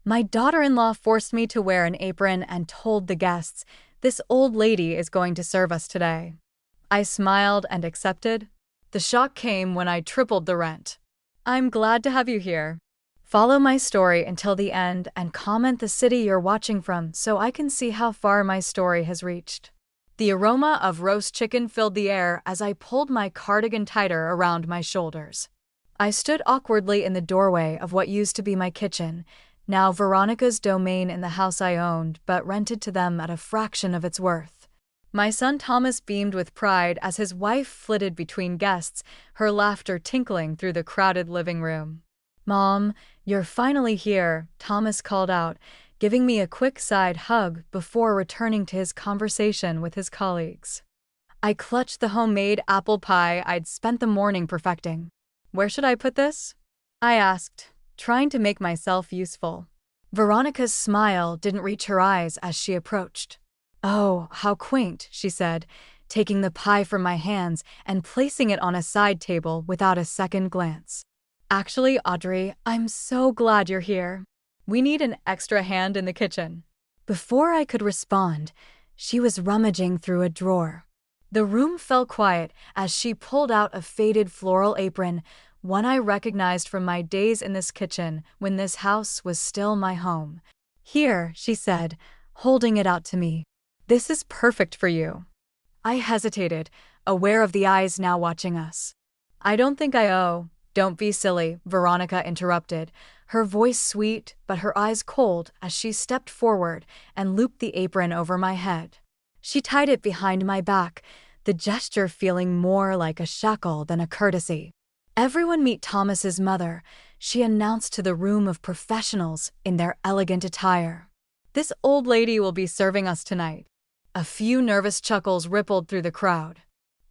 My daughter-in-law forced me to wear an apron and told the guests, "This old lady is going to serve us today." I smiled and accepted. The shock came when I tripled the rent. I'm glad to have you here. Follow my story until the end and comment the city you're watching from so I can see how far my story has reached. The aroma of roast chicken filled the air as I pulled my cardigan tighter around my shoulders. I stood awkwardly in the doorway of what used to be my kitchen, now Veronica's domain in the house I owned but rented to them at a fraction of its worth. My son Thomas beamed with pride as his wife flitted between guests, her laughter tinkling through the crowded living room. "Mom, you're finally here," Thomas called out, giving me a quick side hug before returning to his conversation with his colleagues. I clutched the homemade apple pie I'd spent the morning perfecting. "Where should I put this?" I asked, trying to make myself useful. Veronica's smile didn't reach her eyes as she approached. "Oh, how quaint," she said, taking the pie from my hands and placing it on a side table without a second glance. "Actually, Audrey, I'm so glad you're here. We need an extra hand in the kitchen." Before I could respond, she was rummaging through a drawer. The room fell quiet as she pulled out a faded floral apron, one I recognized from my days in this kitchen when this house was still my home. "Here," she said, holding it out to me. "This is perfect for you." I hesitated, aware of the eyes now watching us. "I don't think I owe." "Don't be silly," Veronica interrupted, her voice sweet but her eyes cold as she stepped forward and looped the apron over my head. She tied it behind my back, the gesture feeling more like a shackle than a courtesy. "Everyone meet Thomas's mother," she announced to the room of professionals in their elegant attire. "This old lady will be serving us tonight." A few nervous chuckles rippled through the crowd.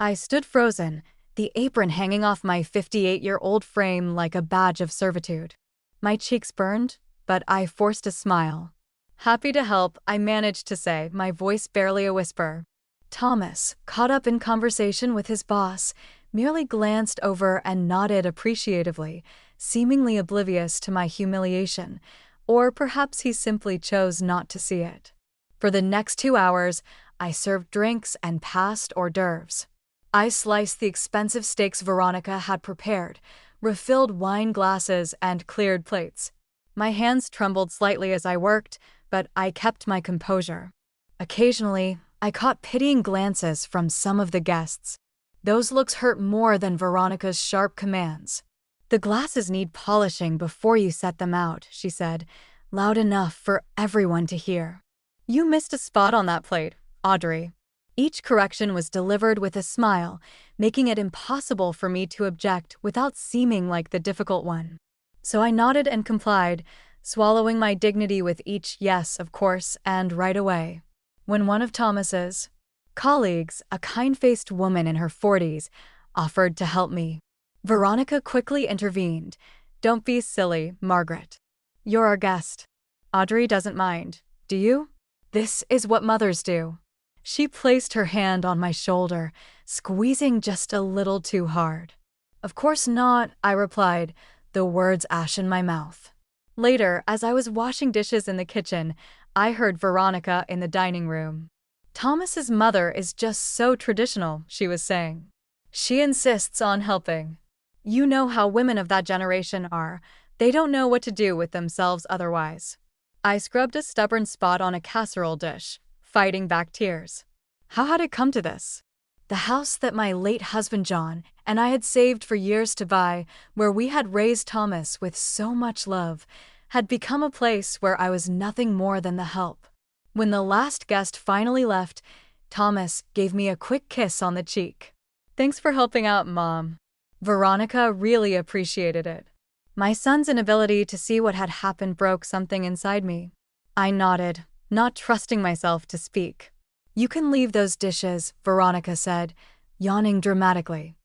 I stood frozen, the apron hanging off my 58-year-old frame like a badge of servitude. My cheeks burned, but I forced a smile. "Happy to help," I managed to say, my voice barely a whisper. Thomas, caught up in conversation with his boss, merely glanced over and nodded appreciatively, seemingly oblivious to my humiliation, or perhaps he simply chose not to see it. For the next 2 hours, I served drinks and passed hors d'oeuvres. I sliced the expensive steaks Veronica had prepared, refilled wine glasses, and cleared plates. My hands trembled slightly as I worked, but I kept my composure. Occasionally, I caught pitying glances from some of the guests. Those looks hurt more than Veronica's sharp commands. "The glasses need polishing before you set them out," she said, loud enough for everyone to hear. "You missed a spot on that plate, Audrey." Each correction was delivered with a smile, making it impossible for me to object without seeming like the difficult one. So I nodded and complied, swallowing my dignity with each "yes, of course," and right away. When one of Thomas's colleagues, a kind-faced woman in her 40s, offered to help me, Veronica quickly intervened. "Don't be silly, Margaret. You're our guest. Audrey doesn't mind, do you? This is what mothers do." She placed her hand on my shoulder, squeezing just a little too hard. "Of course not," I replied, the words ash in my mouth. Later, as I was washing dishes in the kitchen, I heard Veronica in the dining room. "Thomas's mother is just so traditional," she was saying. "She insists on helping. You know how women of that generation are. They don't know what to do with themselves otherwise." I scrubbed a stubborn spot on a casserole dish, fighting back tears. How had it come to this? The house that my late husband John and I had saved for years to buy, where we had raised Thomas with so much love, had become a place where I was nothing more than the help. When the last guest finally left, Thomas gave me a quick kiss on the cheek. "Thanks for helping out, Mom." Veronica really appreciated it. My son's inability to see what had happened broke something inside me. I nodded, not trusting myself to speak. "You can leave those dishes," Veronica said, yawning dramatically.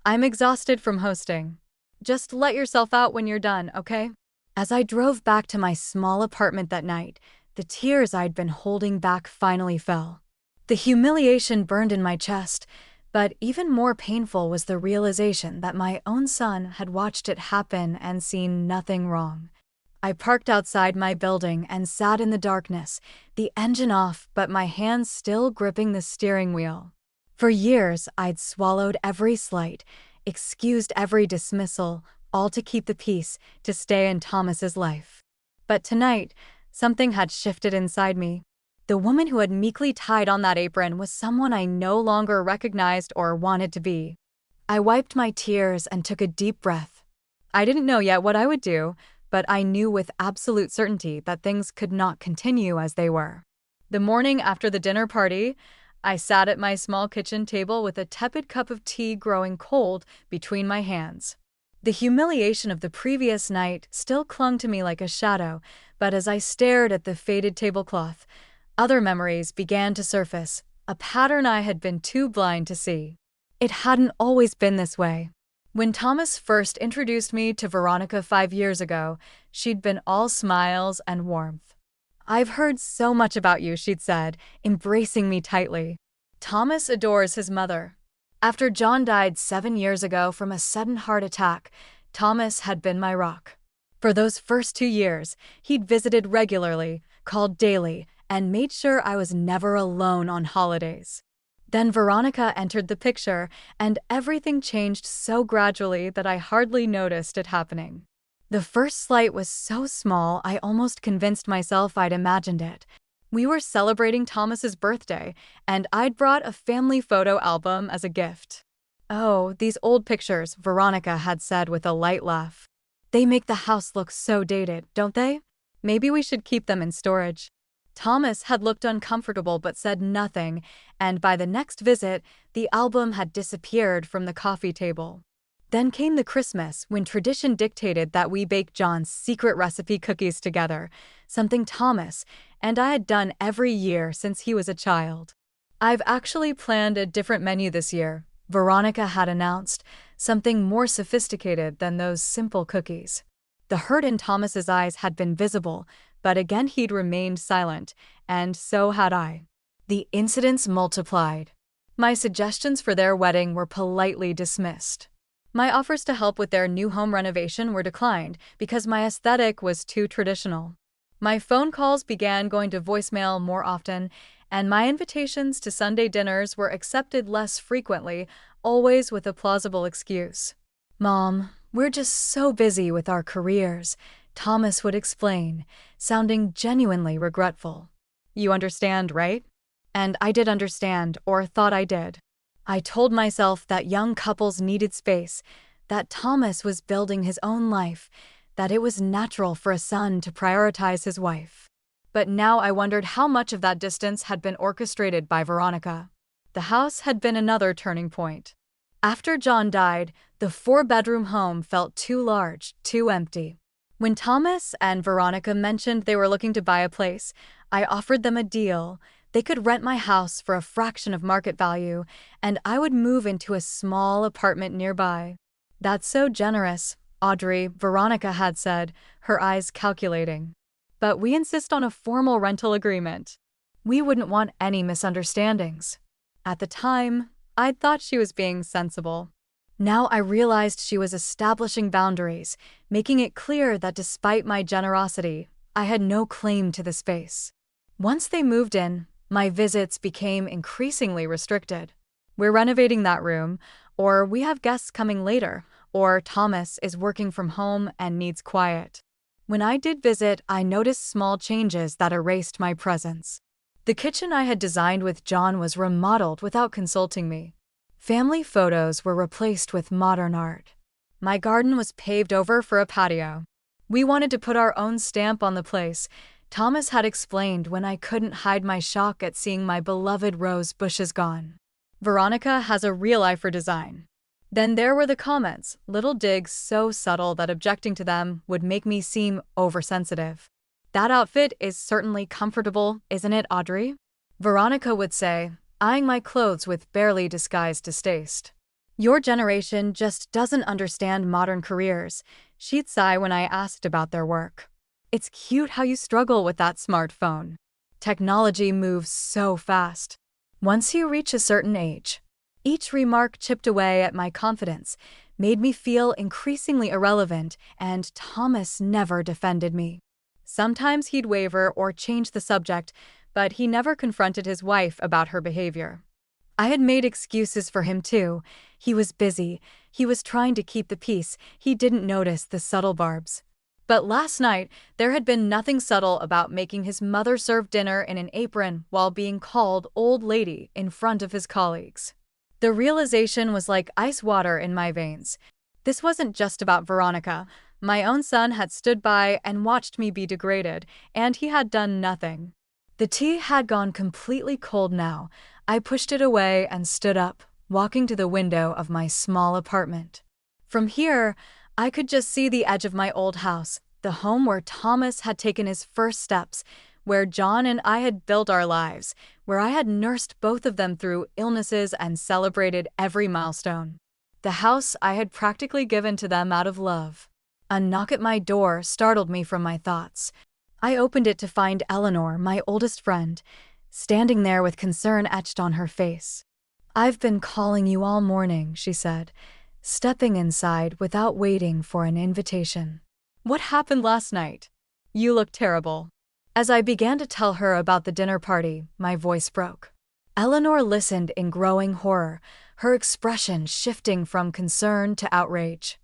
"I'm exhausted from hosting. Just let yourself out when you're done, okay?" As I drove back to my small apartment that night, the tears I'd been holding back finally fell. The humiliation burned in my chest, but even more painful was the realization that my own son had watched it happen and seen nothing wrong. I parked outside my building and sat in the darkness, the engine off but my hands still gripping the steering wheel. For years, I'd swallowed every slight, excused every dismissal, all to keep the peace, to stay in Thomas's life. But tonight, something had shifted inside me. The woman who had meekly tied on that apron was someone I no longer recognized or wanted to be. I wiped my tears and took a deep breath. I didn't know yet what I would do, but I knew with absolute certainty that things could not continue as they were. The morning after the dinner party, I sat at my small kitchen table with a tepid cup of tea growing cold between my hands. The humiliation of the previous night still clung to me like a shadow, but as I stared at the faded tablecloth, other memories began to surface, a pattern I had been too blind to see. It hadn't always been this way. When Thomas first introduced me to Veronica 5 years ago, she'd been all smiles and warmth. "I've heard so much about you," she'd said, embracing me tightly. "Thomas adores his mother." After John died 7 years ago from a sudden heart attack, Thomas had been my rock. For those first 2 years, he'd visited regularly, called daily, and made sure I was never alone on holidays. Then Veronica entered the picture, and everything changed so gradually that I hardly noticed it happening. The first slight was so small I almost convinced myself I'd imagined it. We were celebrating Thomas's birthday, and I'd brought a family photo album as a gift. "Oh, these old pictures," Veronica had said with a light laugh. "They make the house look so dated, don't they? Maybe we should keep them in storage." Thomas had looked uncomfortable but said nothing, and by the next visit, the album had disappeared from the coffee table. Then came the Christmas, when tradition dictated that we bake John's secret recipe cookies together, something Thomas and I had done every year since he was a child. "I've actually planned a different menu this year," Veronica had announced, something more sophisticated than those simple cookies. The hurt in Thomas's eyes had been visible, but again he'd remained silent, and so had I. The incidents multiplied. My suggestions for their wedding were politely dismissed. My offers to help with their new home renovation were declined because my aesthetic was too traditional. My phone calls began going to voicemail more often, and my invitations to Sunday dinners were accepted less frequently, always with a plausible excuse. "Mom, we're just so busy with our careers," Thomas would explain, sounding genuinely regretful. "You understand, right?" And I did understand, or thought I did. I told myself that young couples needed space, that Thomas was building his own life, that it was natural for a son to prioritize his wife. But now I wondered how much of that distance had been orchestrated by Veronica. The house had been another turning point. After John died, the 4-bedroom home felt too large, too empty. When Thomas and Veronica mentioned they were looking to buy a place, I offered them a deal. They could rent my house for a fraction of market value, and I would move into a small apartment nearby. "That's so generous, Audrey," Veronica had said, her eyes calculating. "But we insist on a formal rental agreement. We wouldn't want any misunderstandings." At the time, I'd thought she was being sensible. Now I realized she was establishing boundaries, making it clear that despite my generosity, I had no claim to the space. Once they moved in, my visits became increasingly restricted. "We're renovating that room," or "we have guests coming later," or "Thomas is working from home and needs quiet." When I did visit, I noticed small changes that erased my presence. The kitchen I had designed with John was remodeled without consulting me. Family photos were replaced with modern art. My garden was paved over for a patio. "We wanted to put our own stamp on the place," Thomas had explained when I couldn't hide my shock at seeing my beloved rose bushes gone. "Veronica has a real eye for design." Then there were the comments, little digs so subtle that objecting to them would make me seem oversensitive. "That outfit is certainly comfortable, isn't it, Audrey?" Veronica would say, eyeing my clothes with barely disguised distaste. "Your generation just doesn't understand modern careers," she'd sigh when I asked about their work. "It's cute how you struggle with that smartphone. Technology moves so fast. Once you reach a certain age." Each remark chipped away at my confidence, made me feel increasingly irrelevant, and Thomas never defended me. Sometimes he'd waver or change the subject, but he never confronted his wife about her behavior. I had made excuses for him too. He was busy. He was trying to keep the peace. He didn't notice the subtle barbs. But last night, there had been nothing subtle about making his mother serve dinner in an apron while being called old lady in front of his colleagues. The realization was like ice water in my veins. This wasn't just about Veronica. My own son had stood by and watched me be degraded, and he had done nothing. The tea had gone completely cold now. I pushed it away and stood up, walking to the window of my small apartment. From here, I could just see the edge of my old house, the home where Thomas had taken his first steps, where John and I had built our lives, where I had nursed both of them through illnesses and celebrated every milestone. The house I had practically given to them out of love. A knock at my door startled me from my thoughts. I opened it to find Eleanor, my oldest friend, standing there with concern etched on her face. "I've been calling you all morning," she said, stepping inside without waiting for an invitation. "What happened last night? You look terrible." As I began to tell her about the dinner party, my voice broke. Eleanor listened in growing horror, her expression shifting from concern to outrage.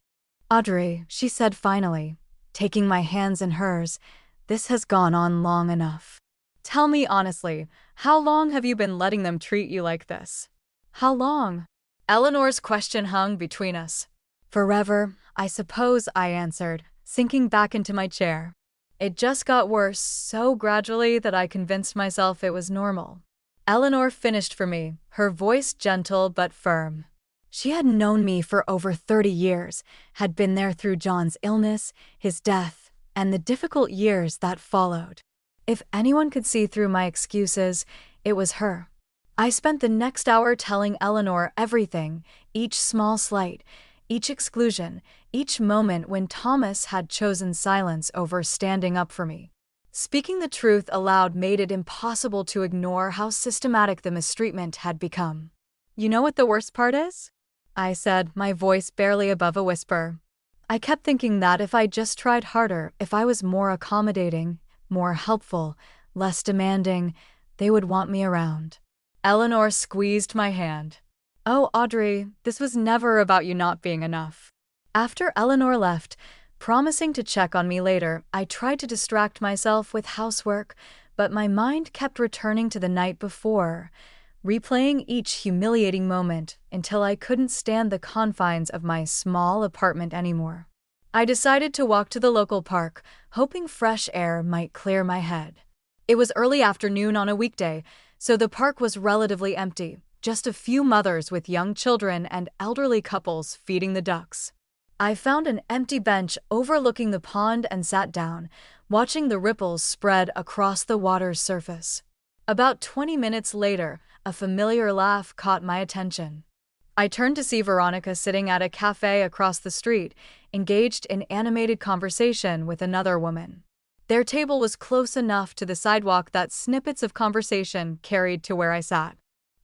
"Audrey," she said finally, taking my hands in hers, "this has gone on long enough. Tell me honestly, how long have you been letting them treat you like this? How long?" Eleanor's question hung between us. "Forever, I suppose," I answered, sinking back into my chair. It just got worse so gradually that I convinced myself it was normal. Eleanor finished for me, her voice gentle but firm. She had known me for over 30 years, had been there through John's illness, his death, and the difficult years that followed. If anyone could see through my excuses, it was her. I spent the next hour telling Eleanor everything, each small slight, each exclusion, each moment when Thomas had chosen silence over standing up for me. Speaking the truth aloud made it impossible to ignore how systematic the mistreatment had become. "You know what the worst part is?" I said, my voice barely above a whisper. "I kept thinking that if I just tried harder, if I was more accommodating, more helpful, less demanding, they would want me around." Eleanor squeezed my hand. "Oh, Audrey, this was never about you not being enough." After Eleanor left, promising to check on me later, I tried to distract myself with housework, but my mind kept returning to the night before, replaying each humiliating moment until I couldn't stand the confines of my small apartment anymore. I decided to walk to the local park, hoping fresh air might clear my head. It was early afternoon on a weekday, so the park was relatively empty, just a few mothers with young children and elderly couples feeding the ducks. I found an empty bench overlooking the pond and sat down, watching the ripples spread across the water's surface. About 20 minutes later, a familiar laugh caught my attention. I turned to see Veronica sitting at a cafe across the street, engaged in animated conversation with another woman. Their table was close enough to the sidewalk that snippets of conversation carried to where I sat.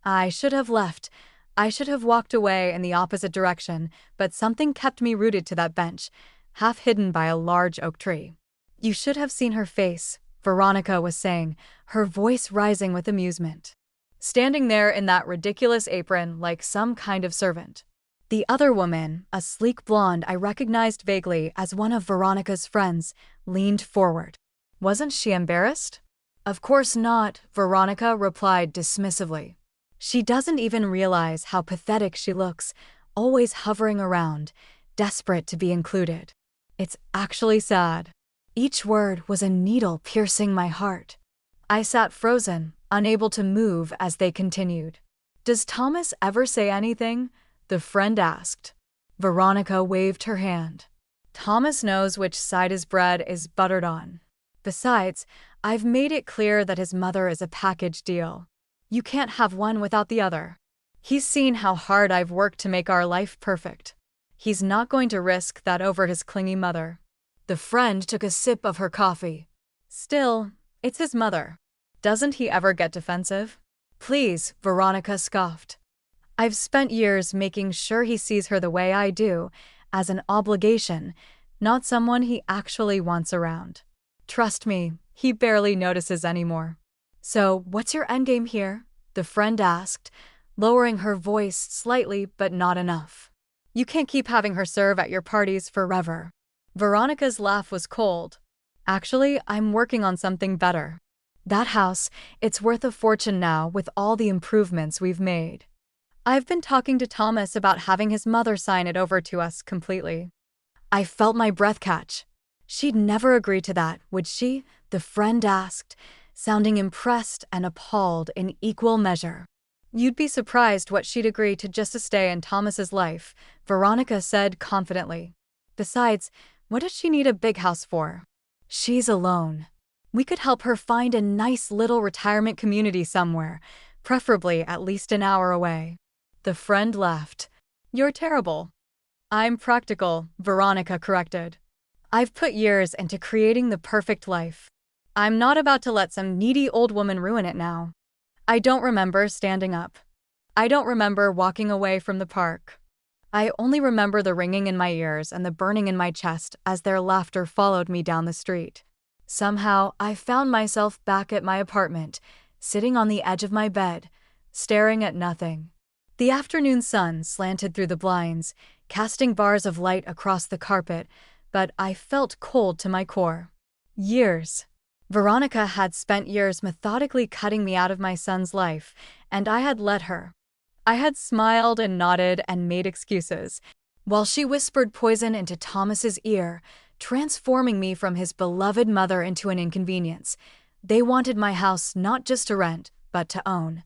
I should have left. I should have walked away in the opposite direction, but something kept me rooted to that bench, half hidden by a large oak tree. "You should have seen her face," Veronica was saying, her voice rising with amusement. Standing there in that ridiculous apron like some kind of servant. The other woman, a sleek blonde I recognized vaguely as one of Veronica's friends, leaned forward. Wasn't she embarrassed? "Of course not," Veronica replied dismissively. "She doesn't even realize how pathetic she looks, always hovering around, desperate to be included. It's actually sad." Each word was a needle piercing my heart. I sat frozen, unable to move as they continued. "Does Thomas ever say anything?" the friend asked. Veronica waved her hand. "Thomas knows which side his bread is buttered on. Besides, I've made it clear that his mother is a package deal. You can't have one without the other. He's seen how hard I've worked to make our life perfect. He's not going to risk that over his clingy mother." The friend took a sip of her coffee. "Still, it's his mother. Doesn't he ever get defensive?" "Please," Veronica scoffed. "I've spent years making sure he sees her the way I do, as an obligation, not someone he actually wants around." Trust me, he barely notices anymore. So, what's your endgame here? The friend asked, lowering her voice slightly but not enough. You can't keep having her serve at your parties forever. Veronica's laugh was cold. Actually, I'm working on something better. That house, it's worth a fortune now with all the improvements we've made. I've been talking to Thomas about having his mother sign it over to us completely. I felt my breath catch. She'd never agree to that, would she? The friend asked, sounding impressed and appalled in equal measure. You'd be surprised what she'd agree to just to stay in Thomas's life, Veronica said confidently. Besides, what does she need a big house for? She's alone. We could help her find a nice little retirement community somewhere, preferably at least an hour away. The friend laughed. You're terrible. I'm practical, Veronica corrected. I've put years into creating the perfect life. I'm not about to let some needy old woman ruin it now. I don't remember standing up. I don't remember walking away from the park. I only remember the ringing in my ears and the burning in my chest as their laughter followed me down the street. Somehow, I found myself back at my apartment, sitting on the edge of my bed, staring at nothing. The afternoon sun slanted through the blinds, casting bars of light across the carpet, but I felt cold to my core. Years. Veronica had spent years methodically cutting me out of my son's life, and I had let her. I had smiled and nodded and made excuses, while she whispered poison into Thomas's ear, transforming me from his beloved mother into an inconvenience. They wanted my house not just to rent, but to own.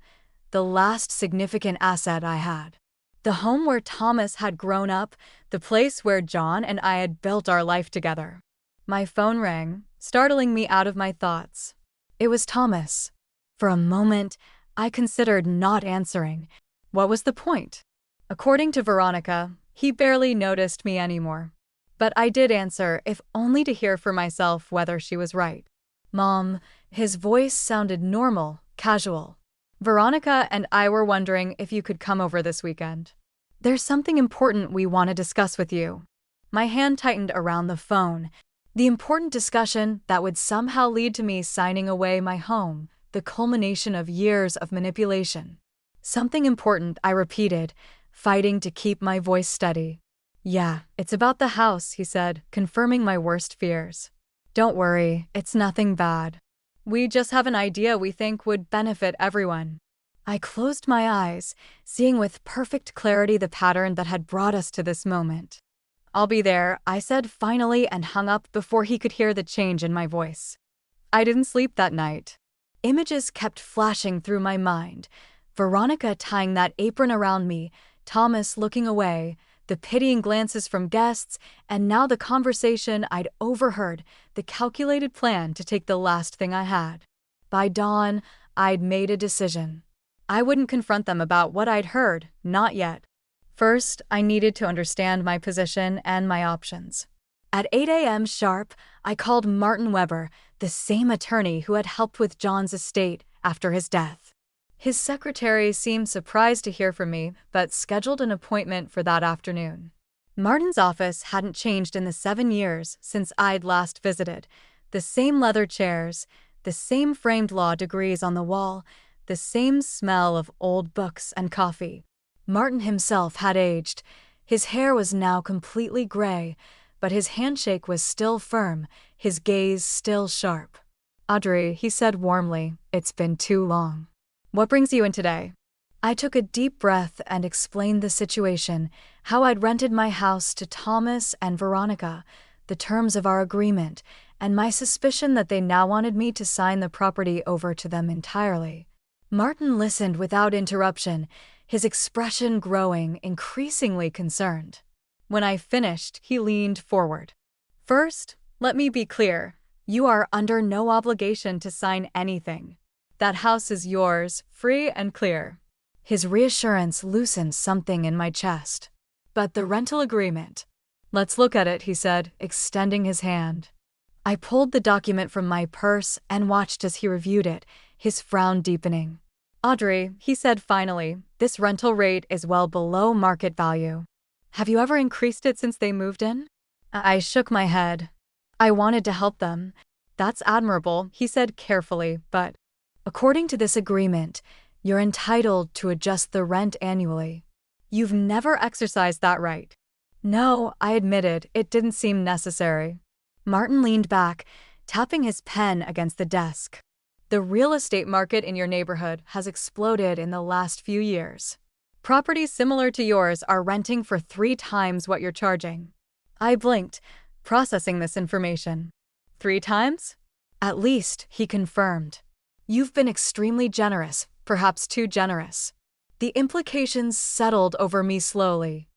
The last significant asset I had. The home where Thomas had grown up, the place where John and I had built our life together. My phone rang, startling me out of my thoughts. It was Thomas. For a moment, I considered not answering. What was the point? According to Veronica, he barely noticed me anymore. But I did answer, if only to hear for myself whether she was right. Mom, his voice sounded normal, casual. Veronica and I were wondering if you could come over this weekend. There's something important we want to discuss with you. My hand tightened around the phone. The important discussion that would somehow lead to me signing away my home, the culmination of years of manipulation. Something important, I repeated, fighting to keep my voice steady. Yeah, it's about the house, he said, confirming my worst fears. Don't worry, it's nothing bad. We just have an idea we think would benefit everyone. I closed my eyes, seeing with perfect clarity the pattern that had brought us to this moment. I'll be there, I said finally and hung up before he could hear the change in my voice. I didn't sleep that night. Images kept flashing through my mind. Veronica tying that apron around me, Thomas looking away, the pitying glances from guests, and now the conversation I'd overheard, the calculated plan to take the last thing I had. By dawn, I'd made a decision. I wouldn't confront them about what I'd heard, not yet. First, I needed to understand my position and my options. At 8 a.m. sharp, I called Martin Weber, the same attorney who had helped with John's estate after his death. His secretary seemed surprised to hear from me, but scheduled an appointment for that afternoon. Martin's office hadn't changed in the 7 years since I'd last visited. The same leather chairs, the same framed law degrees on the wall, the same smell of old books and coffee. Martin himself had aged. His hair was now completely gray, but his handshake was still firm, his gaze still sharp. Audrey, he said warmly, it's been too long. What brings you in today? I took a deep breath and explained the situation, how I'd rented my house to Thomas and Veronica, the terms of our agreement, and my suspicion that they now wanted me to sign the property over to them entirely. Martin listened without interruption, his expression growing, increasingly concerned. When I finished, he leaned forward. First, let me be clear. You are under no obligation to sign anything. That house is yours, free and clear. His reassurance loosened something in my chest. But the rental agreement. Let's look at it, he said, extending his hand. I pulled the document from my purse and watched as he reviewed it, his frown deepening. Audrey, he said finally, this rental rate is well below market value. Have you ever increased it since they moved in? I shook my head. I wanted to help them. That's admirable, he said carefully, but according to this agreement, you're entitled to adjust the rent annually. You've never exercised that right. No, I admitted, it didn't seem necessary. Martin leaned back, tapping his pen against the desk. The real estate market in your neighborhood has exploded in the last few years. Properties similar to yours are renting for 3 times what you're charging. I blinked, processing this information. 3 times? At least, he confirmed. You've been extremely generous, perhaps too generous. The implications settled over me slowly.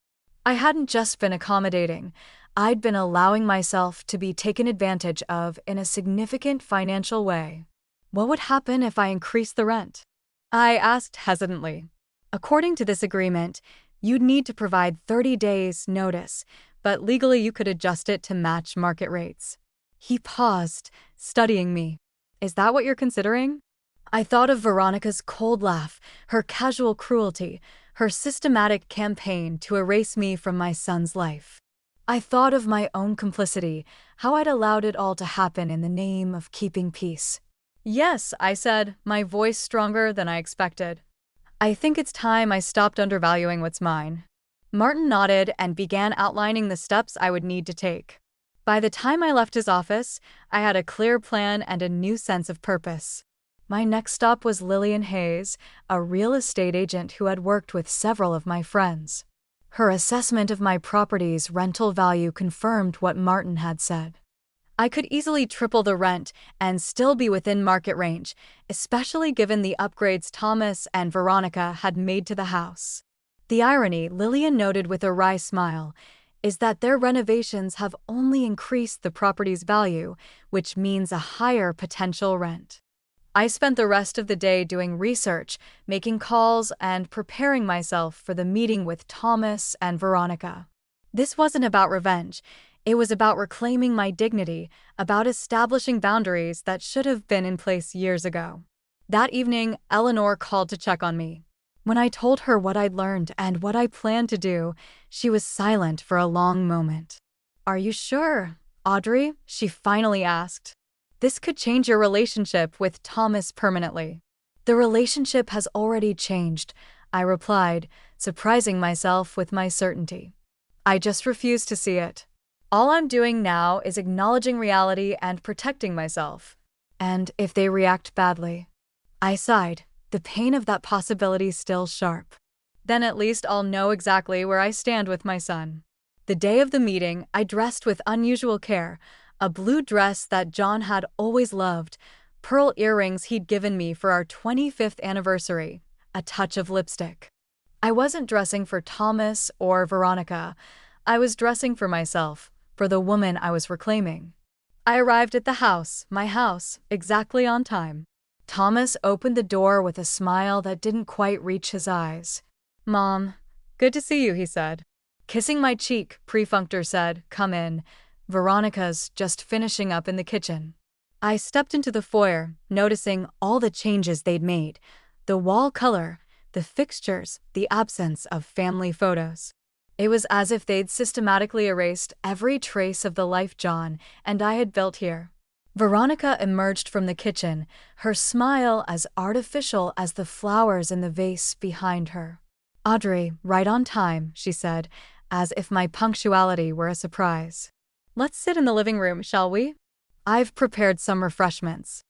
I hadn't just been accommodating, I'd been allowing myself to be taken advantage of in a significant financial way. What would happen if I increased the rent? I asked hesitantly. According to this agreement, you'd need to provide 30 days' notice, but legally you could adjust it to match market rates. He paused, studying me. Is that what you're considering? I thought of Veronica's cold laugh, her casual cruelty, her systematic campaign to erase me from my son's life. I thought of my own complicity, how I'd allowed it all to happen in the name of keeping peace. Yes, I said, my voice stronger than I expected. I think it's time I stopped undervaluing what's mine. Martin nodded and began outlining the steps I would need to take. By the time I left his office, I had a clear plan and a new sense of purpose. My next stop was Lillian Hayes, a real estate agent who had worked with several of my friends. Her assessment of my property's rental value confirmed what Martin had said. I could easily triple the rent and still be within market range, especially given the upgrades Thomas and Veronica had made to the house. The irony, Lillian noted with a wry smile, is that their renovations have only increased the property's value, which means a higher potential rent. I spent the rest of the day doing research, making calls, and preparing myself for the meeting with Thomas and Veronica. This wasn't about revenge. It was about reclaiming my dignity, about establishing boundaries that should have been in place years ago. That evening, Eleanor called to check on me. When I told her what I'd learned and what I planned to do, she was silent for a long moment. "Are you sure, Audrey?" she finally asked. "This could change your relationship with Thomas permanently." "The relationship has already changed," I replied, surprising myself with my certainty. "I just refuse to see it. All I'm doing now is acknowledging reality and protecting myself. And if they react badly?" I sighed, the pain of that possibility still sharp. "Then at least I'll know exactly where I stand with my son." The day of the meeting, I dressed with unusual care, a blue dress that John had always loved, pearl earrings he'd given me for our 25th anniversary, a touch of lipstick. I wasn't dressing for Thomas or Veronica. I was dressing for myself, for the woman I was reclaiming. I arrived at the house, my house, exactly on time. Thomas opened the door with a smile that didn't quite reach his eyes. "Mom, good to see you," he said. Kissing my cheek, Prefunctor said, "Come in. Veronica's just finishing up in the kitchen." I stepped into the foyer, noticing all the changes they'd made. The wall color, the fixtures, the absence of family photos. It was as if they'd systematically erased every trace of the life John and I had built here. Veronica emerged from the kitchen, her smile as artificial as the flowers in the vase behind her. "Audrey, right on time," she said, as if my punctuality were a surprise. "Let's sit in the living room, shall we? I've prepared some refreshments."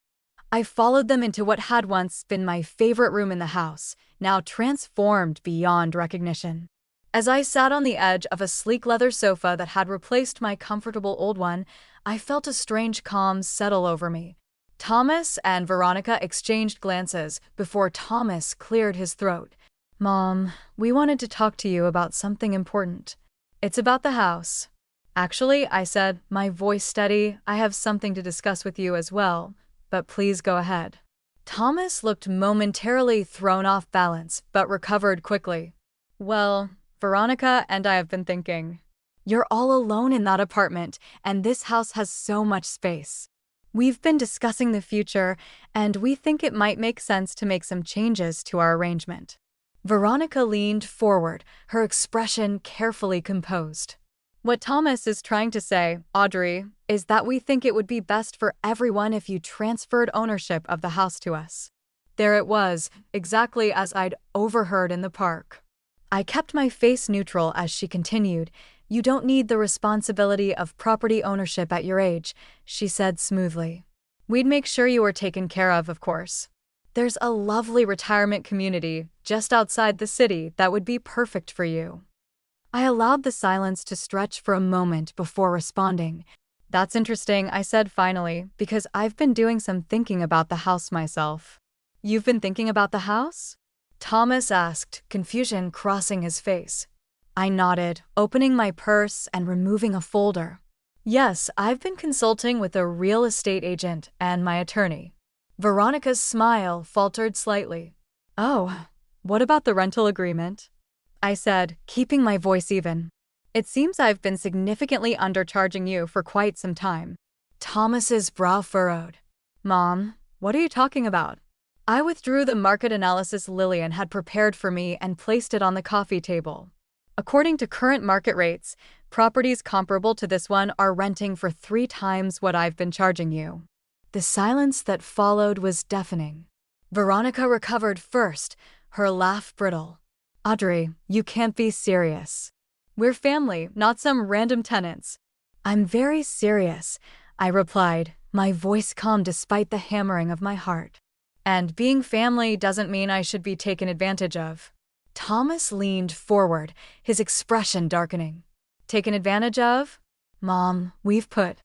I followed them into what had once been my favorite room in the house, now transformed beyond recognition. As I sat on the edge of a sleek leather sofa that had replaced my comfortable old one, I felt a strange calm settle over me. Thomas and Veronica exchanged glances before Thomas cleared his throat. "Mom, we wanted to talk to you about something important." "It's about the house." "Actually," I said, my voice steady, "I have something to discuss with you as well, but please go ahead." Thomas looked momentarily thrown off balance, but recovered quickly. "Well, Veronica and I have been thinking. You're all alone in that apartment, and this house has so much space. We've been discussing the future, and we think it might make sense to make some changes to our arrangement." Veronica leaned forward, her expression carefully composed. What Thomas is trying to say, Audrey, is that we think it would be best for everyone if you transferred ownership of the house to us. There it was, exactly as I'd overheard in the park. I kept my face neutral as she continued. You don't need the responsibility of property ownership at your age, she said smoothly. We'd make sure you were taken care of course. There's a lovely retirement community just outside the city that would be perfect for you. I allowed the silence to stretch for a moment before responding. That's interesting, I said finally, because I've been doing some thinking about the house myself. You've been thinking about the house? Thomas asked, confusion crossing his face. I nodded, opening my purse and removing a folder. Yes, I've been consulting with a real estate agent and my attorney. Veronica's smile faltered slightly. Oh, what about the rental agreement? I said, keeping my voice even. It seems I've been significantly undercharging you for quite some time. Thomas's brow furrowed. Mom, what are you talking about? I withdrew the market analysis Lillian had prepared for me and placed it on the coffee table. According to current market rates, properties comparable to this one are renting for 3 times what I've been charging you. The silence that followed was deafening. Veronica recovered first, her laugh brittle. Audrey, you can't be serious. We're family, not some random tenants. I'm very serious, I replied, my voice calm despite the hammering of my heart. And being family doesn't mean I should be taken advantage of. Thomas leaned forward, his expression darkening. Taken advantage of? Mom, we've put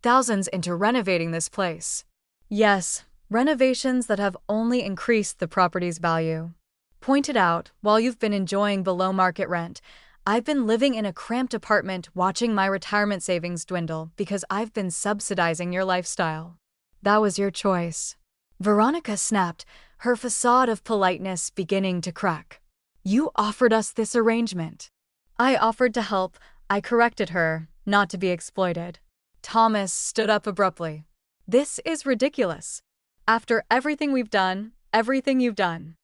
thousands into renovating this place. Yes, renovations that have only increased the property's value. Pointed out, while you've been enjoying below-market rent, I've been living in a cramped apartment watching my retirement savings dwindle because I've been subsidizing your lifestyle. That was your choice. Veronica snapped, her facade of politeness beginning to crack. You offered us this arrangement. I offered to help, I corrected her, not to be exploited. Thomas stood up abruptly. This is ridiculous. After everything we've done, everything you've done.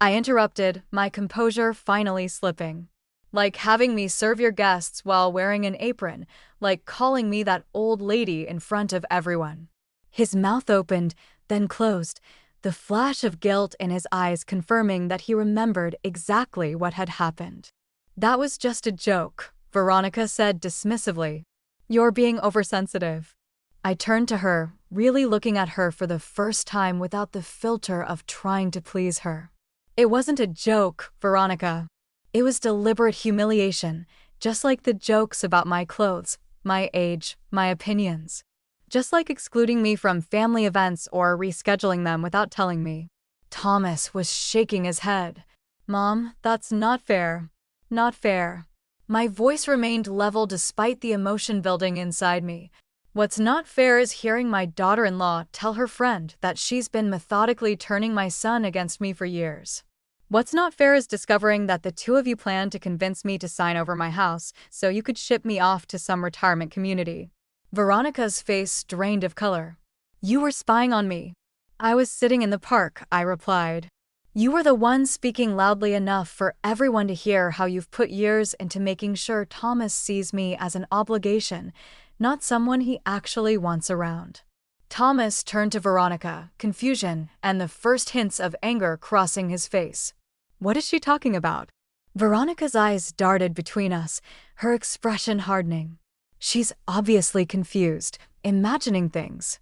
I interrupted, my composure finally slipping. Like having me serve your guests while wearing an apron, like calling me that old lady in front of everyone. His mouth opened, then closed, the flash of guilt in his eyes confirming that he remembered exactly what had happened. That was just a joke, Veronica said dismissively. You're being oversensitive. I turned to her, really looking at her for the first time without the filter of trying to please her. It wasn't a joke, Veronica. It was deliberate humiliation, just like the jokes about my clothes, my age, my opinions. Just like excluding me from family events or rescheduling them without telling me. Thomas was shaking his head. Mom, that's not fair. Not fair. My voice remained level despite the emotion building inside me. What's not fair is hearing my daughter-in-law tell her friend that she's been methodically turning my son against me for years. What's not fair is discovering that the two of you planned to convince me to sign over my house so you could ship me off to some retirement community. Veronica's face drained of color. You were spying on me. I was sitting in the park, I replied. You were the one speaking loudly enough for everyone to hear how you've put years into making sure Thomas sees me as an obligation, not someone he actually wants around. Thomas turned to Veronica, confusion and the first hints of anger crossing his face. What is she talking about? Veronica's eyes darted between us, her expression hardening. She's obviously confused, imagining things.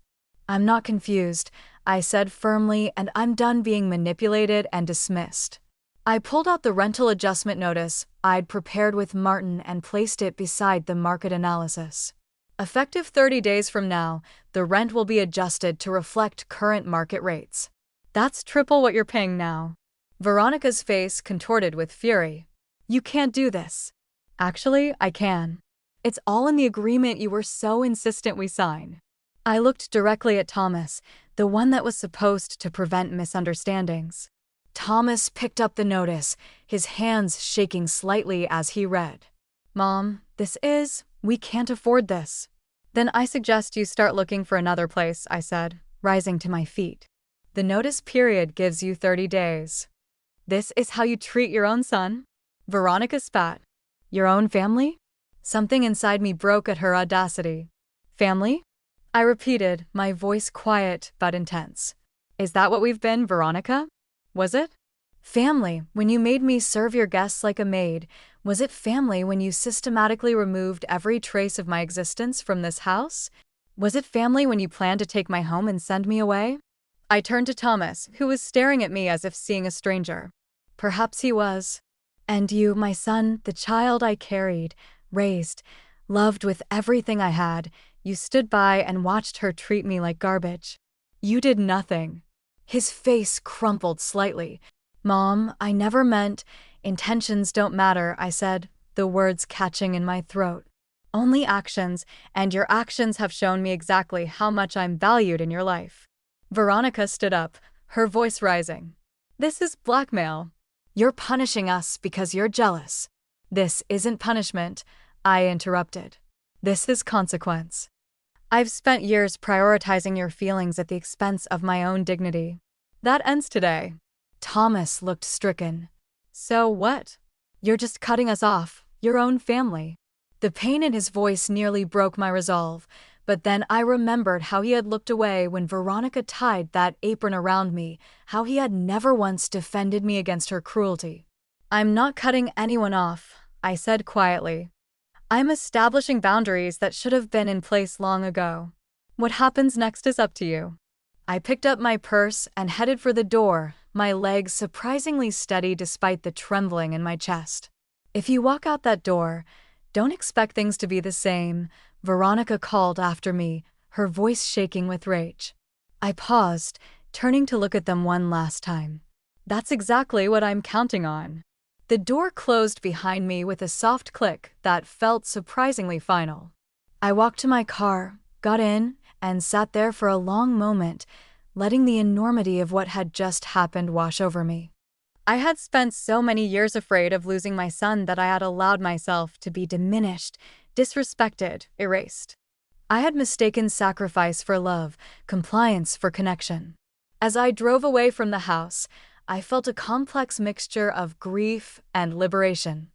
I'm not confused, I said firmly, and I'm done being manipulated and dismissed. I pulled out the rental adjustment notice I'd prepared with Martin and placed it beside the market analysis. Effective 30 days from now, the rent will be adjusted to reflect current market rates. That's triple what you're paying now. Veronica's face contorted with fury. You can't do this. Actually, I can. It's all in the agreement you were so insistent we sign. I looked directly at Thomas, the one that was supposed to prevent misunderstandings. Thomas picked up the notice, his hands shaking slightly as he read. Mom, we can't afford this. Then I suggest you start looking for another place, I said, rising to my feet. The notice period gives you 30 days. This is how you treat your own son? Veronica spat. Your own family? Something inside me broke at her audacity. Family? I repeated, my voice quiet but intense. Is that what we've been, Veronica? Was it? Family, when you made me serve your guests like a maid. Was it family when you systematically removed every trace of my existence from this house? Was it family when you planned to take my home and send me away? I turned to Thomas, who was staring at me as if seeing a stranger. Perhaps he was. And you, my son, the child I carried, raised, loved with everything I had, you stood by and watched her treat me like garbage. You did nothing. His face crumpled slightly. Mom, I never meant. Intentions don't matter, I said, the words catching in my throat. Only actions, and your actions have shown me exactly how much I'm valued in your life. Veronica stood up, her voice rising. This is blackmail. You're punishing us because you're jealous. This isn't punishment, I interrupted. This is consequence. I've spent years prioritizing your feelings at the expense of my own dignity. That ends today. Thomas looked stricken. So what? You're just cutting us off, your own family. The pain in his voice nearly broke my resolve, but then I remembered how he had looked away when Veronica tied that apron around me, how he had never once defended me against her cruelty. I'm not cutting anyone off, I said quietly. I'm establishing boundaries that should have been in place long ago. What happens next is up to you. I picked up my purse and headed for the door, my legs surprisingly steady despite the trembling in my chest. If you walk out that door, don't expect things to be the same, Veronica called after me, her voice shaking with rage. I paused, turning to look at them one last time. That's exactly what I'm counting on. The door closed behind me with a soft click that felt surprisingly final. I walked to my car, got in, and sat there for a long moment, letting the enormity of what had just happened wash over me. I had spent so many years afraid of losing my son that I had allowed myself to be diminished, disrespected, erased. I had mistaken sacrifice for love, compliance for connection. As I drove away from the house, I felt a complex mixture of grief and liberation.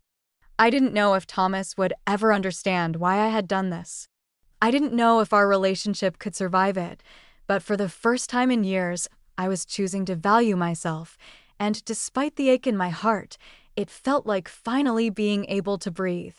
I didn't know if Thomas would ever understand why I had done this. I didn't know if our relationship could survive it, but for the first time in years, I was choosing to value myself, and despite the ache in my heart, it felt like finally being able to breathe.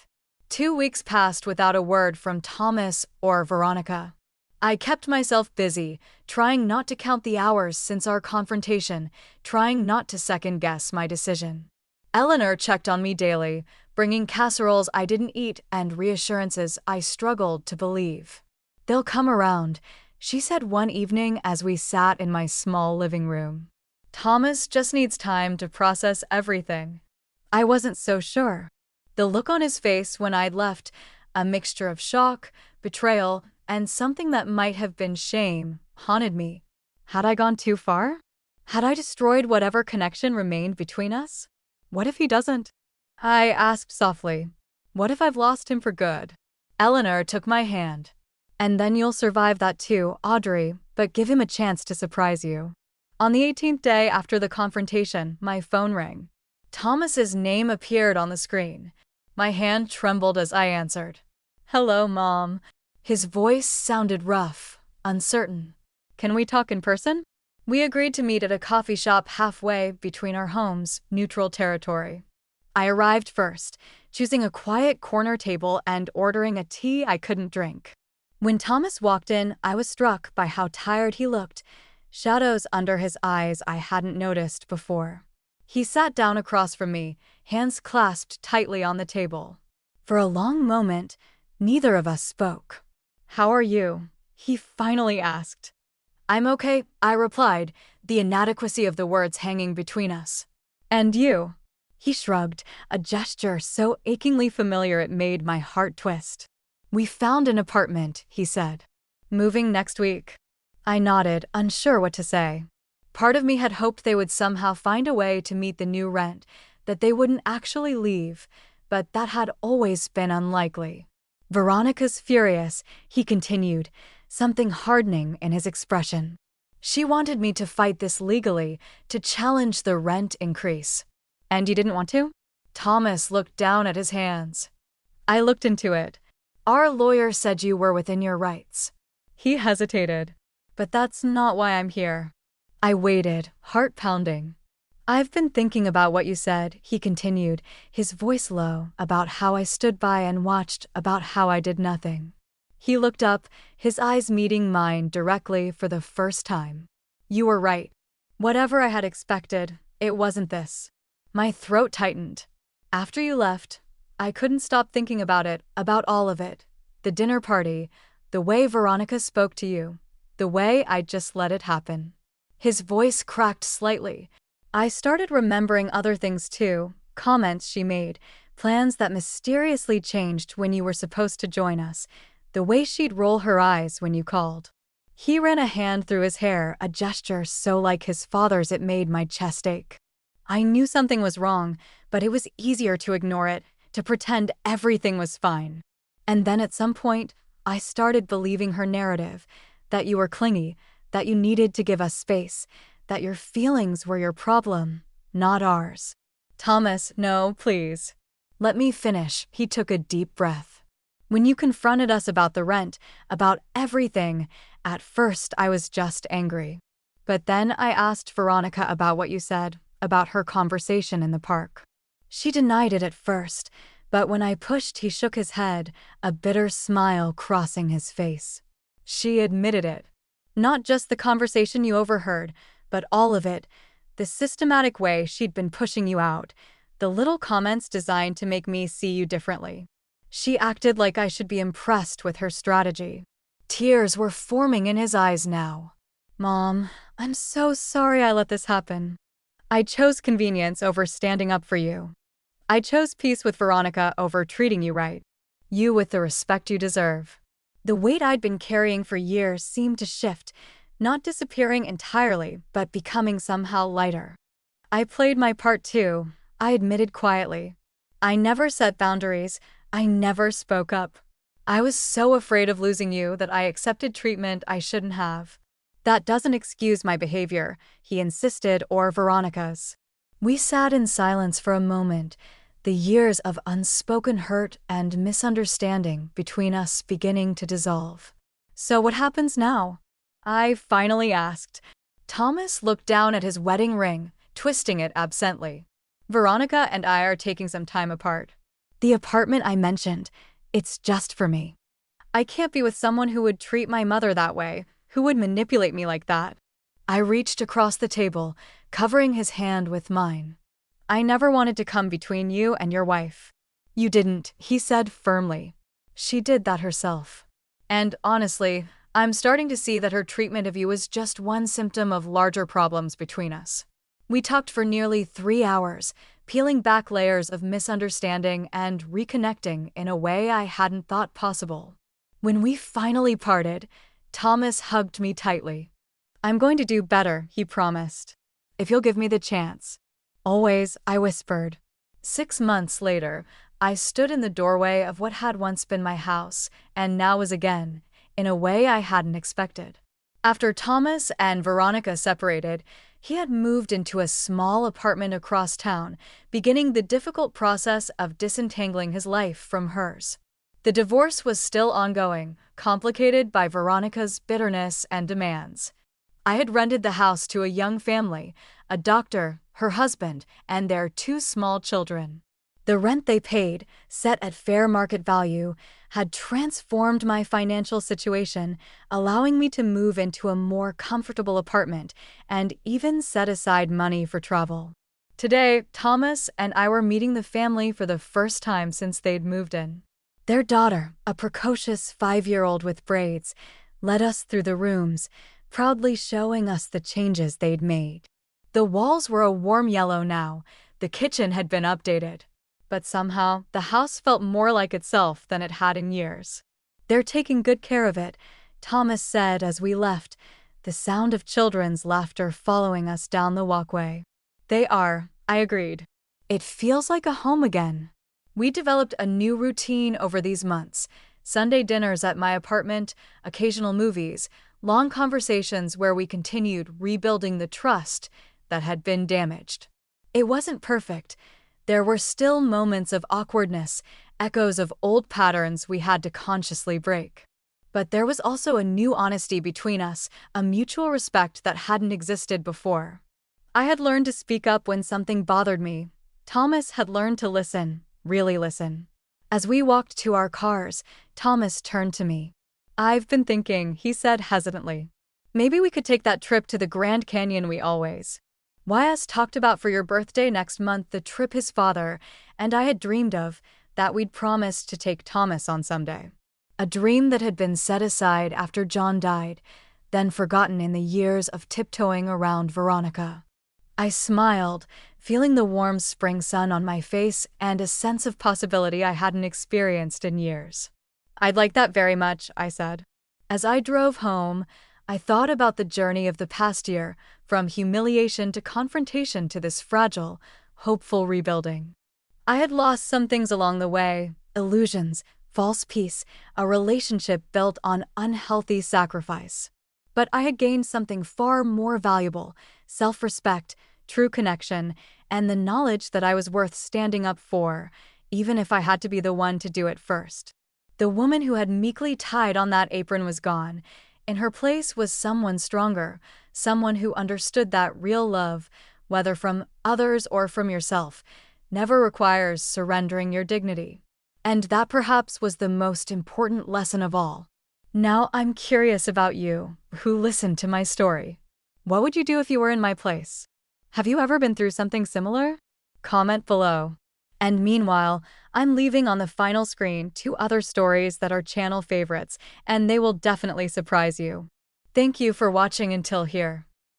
2 weeks passed without a word from Thomas or Veronica. I kept myself busy, trying not to count the hours since our confrontation, trying not to second-guess my decision. Eleanor checked on me daily, bringing casseroles I didn't eat and reassurances I struggled to believe. They'll come around, she said one evening as we sat in my small living room. Thomas just needs time to process everything. I wasn't so sure. The look on his face when I'd left, a mixture of shock, betrayal, and something that might have been shame, haunted me. Had I gone too far? Had I destroyed whatever connection remained between us? What if he doesn't? I asked softly. What if I've lost him for good? Eleanor took my hand. And then you'll survive that too, Audrey, but give him a chance to surprise you. On the 18th day after the confrontation, my phone rang. Thomas's name appeared on the screen. My hand trembled as I answered. Hello, Mom. His voice sounded rough, uncertain. Can we talk in person? We agreed to meet at a coffee shop halfway between our homes, neutral territory. I arrived first, choosing a quiet corner table and ordering a tea I couldn't drink. When Thomas walked in, I was struck by how tired he looked, shadows under his eyes I hadn't noticed before. He sat down across from me, hands clasped tightly on the table. For a long moment, neither of us spoke. How are you? He finally asked. I'm okay, I replied, the inadequacy of the words hanging between us. And you? He shrugged, a gesture so achingly familiar it made my heart twist. We found an apartment, he said. Moving next week. I nodded, unsure what to say. Part of me had hoped they would somehow find a way to meet the new rent, that they wouldn't actually leave, but that had always been unlikely. Veronica's furious, he continued, something hardening in his expression. She wanted me to fight this legally, to challenge the rent increase. And you didn't want to? Thomas looked down at his hands. I looked into it. Our lawyer said you were within your rights. He hesitated. But that's not why I'm here. I waited, heart pounding. I've been thinking about what you said, he continued, his voice low, about how I stood by and watched, about how I did nothing. He looked up, his eyes meeting mine directly for the first time. You were right. Whatever I had expected, it wasn't this. My throat tightened. After you left, I couldn't stop thinking about it, about all of it. The dinner party, the way Veronica spoke to you, the way I just let it happen. His voice cracked slightly. I started remembering other things too, comments she made, plans that mysteriously changed when you were supposed to join us, the way she'd roll her eyes when you called. He ran a hand through his hair, a gesture so like his father's it made my chest ache. I knew something was wrong, but it was easier to ignore it, to pretend everything was fine. And then at some point, I started believing her narrative, that you were clingy, that you needed to give us space, that your feelings were your problem, not ours. Thomas, no, please. Let me finish. He took a deep breath. When you confronted us about the rent, about everything, at first I was just angry. But then I asked Veronica about what you said, about her conversation in the park. She denied it at first, but when I pushed, he shook his head, a bitter smile crossing his face. She admitted it. Not just the conversation you overheard, but all of it, the systematic way she'd been pushing you out, the little comments designed to make me see you differently. She acted like I should be impressed with her strategy. Tears were forming in his eyes now. Mom, I'm so sorry I let this happen. I chose convenience over standing up for you. I chose peace with Veronica over treating you right. You with the respect you deserve. The weight I'd been carrying for years seemed to shift, not disappearing entirely, but becoming somehow lighter. I played my part too, I admitted quietly. I never set boundaries, I never spoke up. I was so afraid of losing you that I accepted treatment I shouldn't have. That doesn't excuse my behavior, he insisted, or Veronica's. We sat in silence for a moment, the years of unspoken hurt and misunderstanding between us beginning to dissolve. So what happens now? I finally asked. Thomas looked down at his wedding ring, twisting it absently. Veronica and I are taking some time apart. The apartment I mentioned, it's just for me. I can't be with someone who would treat my mother that way, who would manipulate me like that. I reached across the table, covering his hand with mine. I never wanted to come between you and your wife. You didn't, he said firmly. She did that herself. And honestly, I'm starting to see that her treatment of you is just one symptom of larger problems between us. We talked for nearly 3 hours, peeling back layers of misunderstanding and reconnecting in a way I hadn't thought possible. When we finally parted, Thomas hugged me tightly. I'm going to do better, he promised. If you'll give me the chance. Always, I whispered. 6 months later, I stood in the doorway of what had once been my house, and now was again, in a way I hadn't expected. After Thomas and Veronica separated, he had moved into a small apartment across town, beginning the difficult process of disentangling his life from hers. The divorce was still ongoing, complicated by Veronica's bitterness and demands. I had rented the house to a young family, a doctor, her husband, and their 2 small children. The rent they paid, set at fair market value, had transformed my financial situation, allowing me to move into a more comfortable apartment and even set aside money for travel. Today, Thomas and I were meeting the family for the first time since they'd moved in. Their daughter, a precocious 5-year-old with braids, led us through the rooms, proudly showing us the changes they'd made. The walls were a warm yellow now, the kitchen had been updated. But somehow, the house felt more like itself than it had in years. They're taking good care of it, Thomas said as we left, the sound of children's laughter following us down the walkway. They are, I agreed. It feels like a home again. We developed a new routine over these months, Sunday dinners at my apartment, occasional movies, long conversations where we continued rebuilding the trust that had been damaged. It wasn't perfect. There were still moments of awkwardness, echoes of old patterns we had to consciously break. But there was also a new honesty between us, a mutual respect that hadn't existed before. I had learned to speak up when something bothered me. Thomas had learned to listen, really listen. As we walked to our cars, Thomas turned to me. "I've been thinking," he said hesitantly. "Maybe we could take that trip to the Grand Canyon we always YS talked about for your birthday next month, the trip his father and I had dreamed of, that we'd promised to take Thomas on someday. A dream that had been set aside after John died, then forgotten in the years of tiptoeing around Veronica." I smiled, feeling the warm spring sun on my face and a sense of possibility I hadn't experienced in years. "I'd like that very much," I said. As I drove home, I thought about the journey of the past year, from humiliation to confrontation to this fragile, hopeful rebuilding. I had lost some things along the way: illusions, false peace, a relationship built on unhealthy sacrifice. But I had gained something far more valuable: self-respect, true connection, and the knowledge that I was worth standing up for, even if I had to be the one to do it first. The woman who had meekly tied on that apron was gone. In her place was someone stronger, someone who understood that real love, whether from others or from yourself, never requires surrendering your dignity. And that perhaps was the most important lesson of all. Now I'm curious about you, who listened to my story. What would you do if you were in my place? Have you ever been through something similar? Comment below. And meanwhile, I'm leaving on the final screen 2 other stories that are channel favorites, and they will definitely surprise you. Thank you for watching until here.